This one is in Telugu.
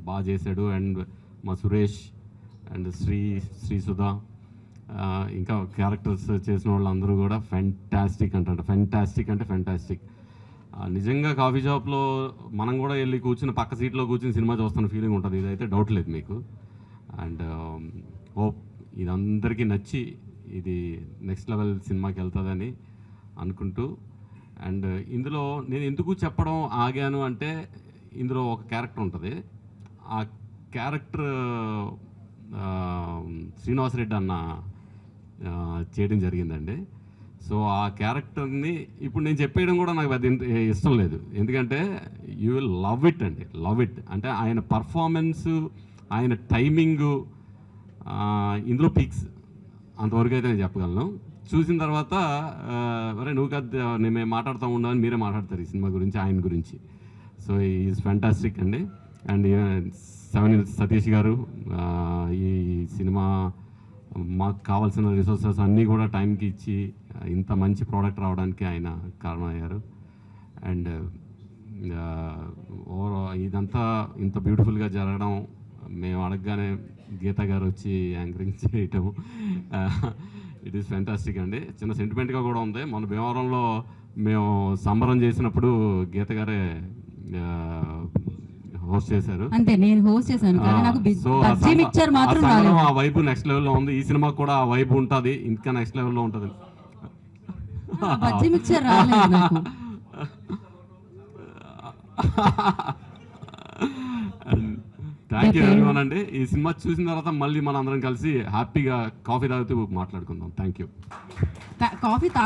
బాగా చేశాడు. అండ్ మా సురేష్ అండ్ శ్రీ సుధా ఇంకా క్యారెక్టర్స్ చేసిన వాళ్ళందరూ కూడా ఫెంటాస్టిక్ అంటే ఫెంటాస్టిక్. నిజంగా కాఫీ షాప్లో మనం కూడా వెళ్ళి కూర్చుని పక్క సీట్లో కూర్చుని సినిమా చూస్తున్న ఫీలింగ్ ఉంటుంది. ఇదైతే డౌట్ లేదు మీకు. అండ్ హోప్ ఇది అందరికీ నచ్చి ఇది నెక్స్ట్ లెవెల్ సినిమాకి వెళ్తుందని అనుకుంటూ, అండ్ ఇందులో నేను ఎందుకు చెప్పడం ఆగాను అంటే, ఇందులో ఒక క్యారెక్టర్ ఉంటుంది. ఆ క్యారెక్టర్ శ్రీనివాసరెడ్డి అన్న చేయడం జరిగిందండి. సో ఆ క్యారెక్టర్ని ఇప్పుడు నేను చెప్పేయడం కూడా నాకు పెద్ద ఇష్టం లేదు. ఎందుకంటే యూ విల్ లవ్ ఇట్ అండి, లవ్ ఇట్. అంటే ఆయన పర్ఫార్మెన్సు, ఆయన టైమింగు ఇందులో పీక్స్, అంతవరకు అయితే నేను చెప్పగలను. చూసిన తర్వాత అరే నువ్వు కాదు మేము మాట్లాడుతూ ఉండమని మీరే మాట్లాడతారు ఈ సినిమా గురించి, ఆయన గురించి. సో ఈజ్ ఫ్యాంటాస్టిక్ అండి. అండ్ 7 సతీష్ గారు ఈ సినిమా మాకు కావాల్సిన రిసోర్సెస్ అన్నీ కూడా టైంకి ఇచ్చి ఇంత మంచి ప్రోడక్ట్ రావడానికి ఆయన కారణమయ్యారు. అండ్ ఇదంతా ఇంత బ్యూటిఫుల్గా జరగడం, మేము అడగగానే గీత గారు వచ్చి యాంకరింగ్ చేయటం, ఇట్ ఈస్ ఫ్యాంటాస్టిక్ అండి. చిన్న సెంటిమెంట్గా కూడా ఉంది. మొన్న భీమవరంలో మేము సంబరం చేసినప్పుడు గీత గారే హోస్ట్ చేశారు. అంతే, నేను హోస్ట్ చేశాను కానీ నాకు బజ్జీ మిక్చర్ మాత్రం రాలేదు. ఆ వైబ్ నెక్స్ట్ లెవెల్లో ఉంది. ఈ సినిమా కూడా ఆ వైబ్ ఉంటుంది, ఇంకా నెక్స్ట్ లెవెల్లో ఉంటుంది. బజ్జీ మిక్చర్ రాలేదు నాకు. థ్యాంక్ యూ ఎవరీవన్ అండి. ఈ సినిమా చూసిన తర్వాత మళ్ళీ మనం అందరం కలిసి హ్యాపీగా కాఫీ తాగుతూ మాట్లాడుకుందాం. Thank you. కాఫీ